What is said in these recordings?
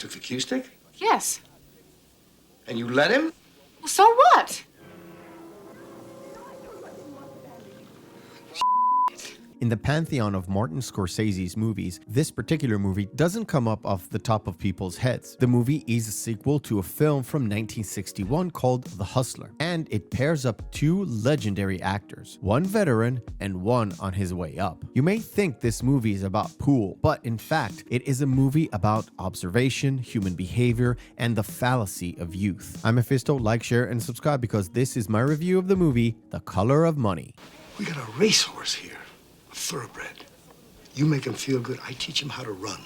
took the cue stick? Yes. And you let him? Well, so what? In the pantheon of Martin Scorsese's movies, this particular movie doesn't come up off the top of people's heads. The movie is a sequel to a film from 1961 called The Hustler, and it pairs up two legendary actors, one veteran and one on his way up. You may think this movie is about pool, but in fact, it is a movie about observation, human behavior, and the fallacy of youth. I'm Meffistoe. Like, share, and subscribe because this is my review of the movie, The Color of Money. We got a racehorse here. Thoroughbred. You make him feel good, I teach him how to run.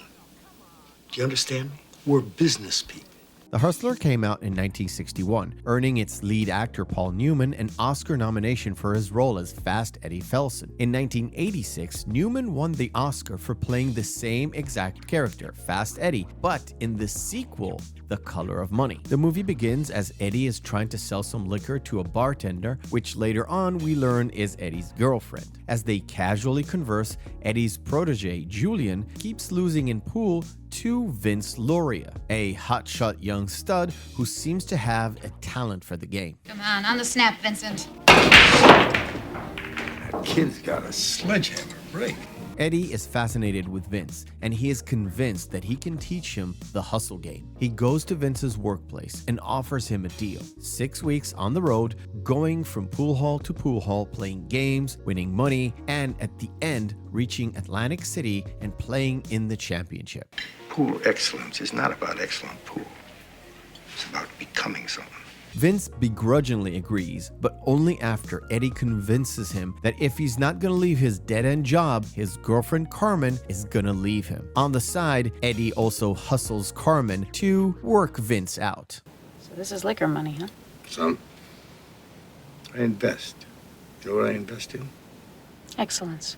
Do you understand me? We're business people. The Hustler came out in 1961, earning its lead actor Paul Newman an Oscar nomination for his role as Fast Eddie Felson. In 1986, Newman won the Oscar for playing the same exact character, Fast Eddie, but in the sequel, The Color of Money. The movie begins as Eddie is trying to sell some liquor to a bartender, which later on we learn is Eddie's girlfriend. As they casually converse, Eddie's protege, Julian, keeps losing in pool to Vince Loria, a hotshot young stud who seems to have a talent for the game. Come on the snap, Vincent. That kid's got a sledgehammer break. Eddie is fascinated with Vince, and he is convinced that he can teach him the hustle game. He goes to Vince's workplace and offers him a deal. 6 weeks on the road, going from pool hall to pool hall, playing games, winning money, and at the end, reaching Atlantic City and playing in the championship. Pool excellence is not about excellent pool. It's about becoming something. Vince begrudgingly agrees, but only after Eddie convinces him that if he's not gonna leave his dead-end job, his girlfriend Carmen is gonna leave him. On the side, Eddie also hustles Carmen to work Vince out. So this is liquor money, huh? Son, I invest. You know what I invest in? Excellence.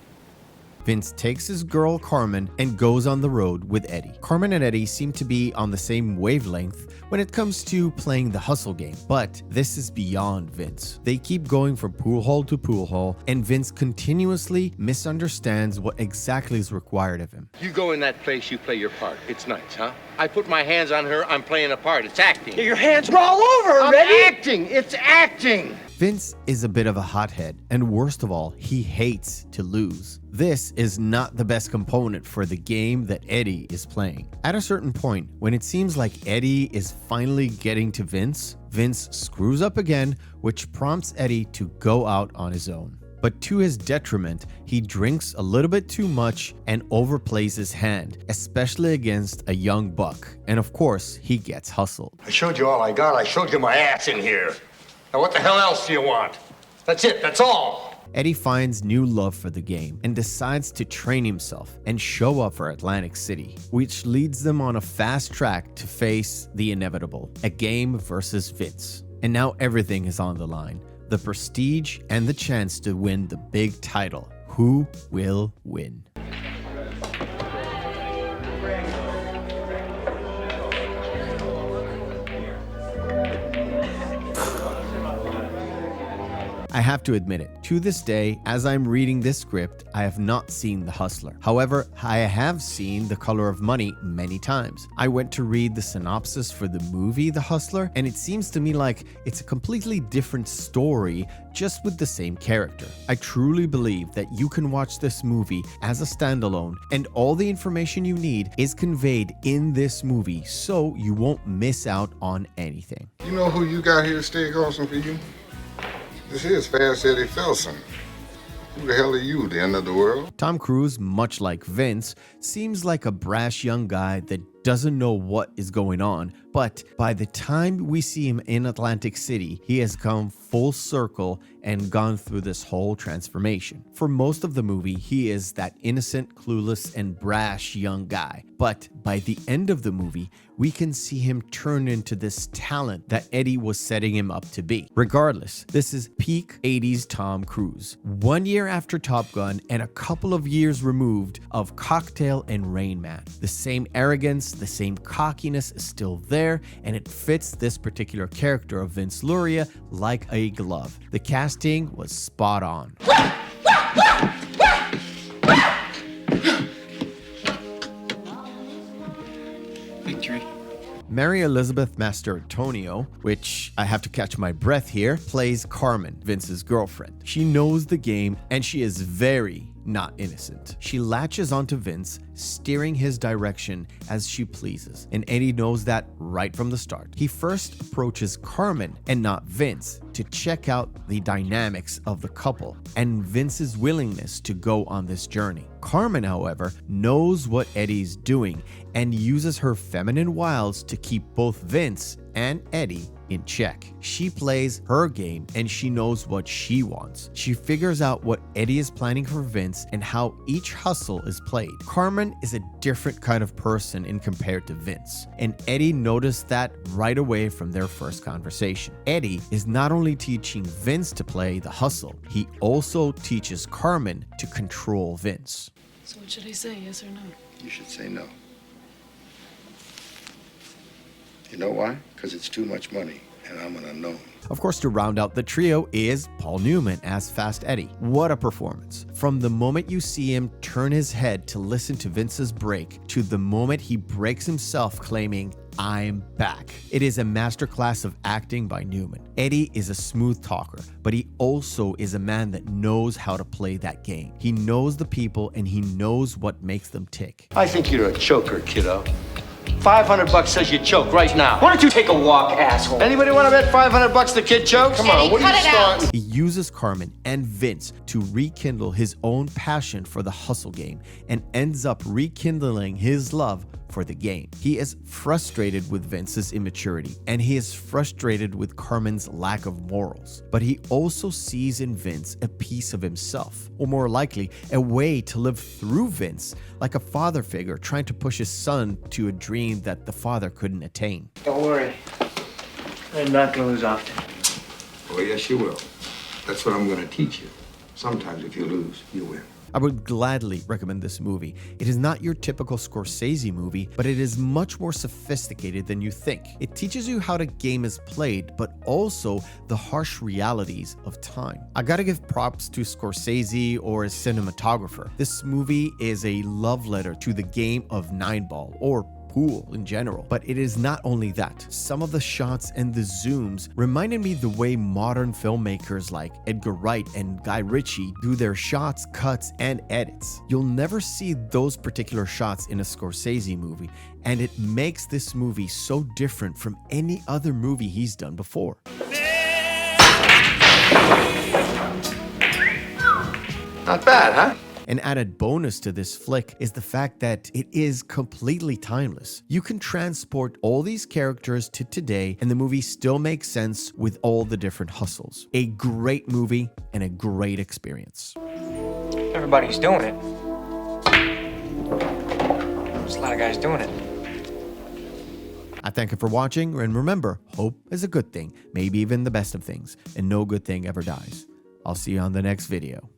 Vince takes his girl Carmen and goes on the road with Eddie. Carmen and Eddie seem to be on the same wavelength when it comes to playing the hustle game, but this is beyond Vince. They keep going from pool hall to pool hall, and Vince continuously misunderstands what exactly is required of him. You go in that place, you play your part. It's nice, huh? I put my hands on her, I'm playing a part. It's acting. Your hands are all over her, I'm Eddie! acting! It's acting! Vince is a bit of a hothead, and worst of all, he hates to lose. This is not the best component for the game that Eddie is playing. At a certain point, when it seems like Eddie is finally getting to Vince, Vince screws up again, which prompts Eddie to go out on his own. But to his detriment, he drinks a little bit too much and overplays his hand, especially against a young buck. And of course, he gets hustled. I showed you all I got. I showed you my ass in here. Now what the hell else do you want? That's it. That's all. Eddie finds new love for the game and decides to train himself and show up for Atlantic City, which leads them on a fast track to face the inevitable, a game versus Vince. And now everything is on the line. The prestige and the chance to win the big title. Who will win? I have to admit it, to this day, as I'm reading this script, I have not seen The Hustler. However, I have seen The Color of Money many times. I went to read the synopsis for the movie The Hustler, and it seems to me like it's a completely different story, just with the same character. I truly believe that you can watch this movie as a standalone, and all the information you need is conveyed in this movie, so you won't miss out on anything. You know who you got here to stay across for you? This is Fast Eddie Felson. Who the hell are you, the end of the world? Tom Cruise, much like Vince, seems like a brash young guy that doesn't know what is going on, but by the time we see him in Atlantic City, he has come full circle and gone through this whole transformation. For most of the movie, he is that innocent, clueless, and brash young guy, but by the end of the movie, we can see him turn into this talent that Eddie was setting him up to be. Regardless, this is peak 80s Tom Cruise. 1 year after Top Gun and a couple of years removed of Cocktail and Rain Man. The same arrogance, the same cockiness is still there, and it fits this particular character of Vince Loria like a glove. The casting was spot on. Victory. Mary Elizabeth Master-Antonio, which I have to catch my breath here, plays Carmen, Vince's girlfriend. She knows the game and she is very not innocent. She latches onto Vince, steering his direction as she pleases, and Eddie knows that right from the start. He first approaches Carmen and not Vince to check out the dynamics of the couple and Vince's willingness to go on this journey. Carmen, however, knows what Eddie's doing and uses her feminine wiles to keep both Vince and Eddie in check. She plays her game and she knows what she wants. She figures out what Eddie is planning for Vince and how each hustle is played. Carmen is a different kind of person in compared to Vince, and Eddie noticed that right away from their first conversation. Eddie is not only teaching Vince to play the hustle, he also teaches Carmen to control Vince. So what should I say, yes or no? You should say no. You know why? Because it's too much money, and I'm an unknown. Of course, to round out the trio is Paul Newman as Fast Eddie. What a performance. From the moment you see him turn his head to listen to Vince's break, to the moment he breaks himself claiming, "I'm back." It is a masterclass of acting by Newman. Eddie is a smooth talker, but he also is a man that knows how to play that game. He knows the people and he knows what makes them tick. I think you're a choker, kiddo. $500 says you choke right now. Why don't you take a walk, asshole? Anybody want to bet $500 the kid chokes? Come on, what are you starting? He uses Carmen and Vince to rekindle his own passion for the hustle game and ends up rekindling his love for the game. He is frustrated with Vince's immaturity and he is frustrated with Carmen's lack of morals. But he also sees in Vince a piece of himself, or more likely, a way to live through Vince, like a father figure trying to push his son to a dream that the father couldn't attain. Don't worry. I'm not gonna lose often. Oh, yes, you will. That's what I'm going to teach you. Sometimes if you lose, you win. I would gladly recommend this movie. It is not your typical Scorsese movie, but it is much more sophisticated than you think. It teaches you how the game is played, but also the harsh realities of time. I gotta give props to Scorsese or his cinematographer. This movie is a love letter to the game of 9-ball, or pool in general. But it is not only that. Some of the shots and the zooms reminded me the way modern filmmakers like Edgar Wright and Guy Ritchie do their shots, cuts, and edits. You'll never see those particular shots in a Scorsese movie, and it makes this movie so different from any other movie he's done before. Not bad, huh? An added bonus to this flick is the fact that it is completely timeless. You can transport all these characters to today and the movie still makes sense with all the different hustles. A great movie and a great experience. Everybody's doing it. There's a lot of guys doing it. I thank you for watching, and remember, hope is a good thing, maybe even the best of things, and no good thing ever dies. I'll see you on the next video.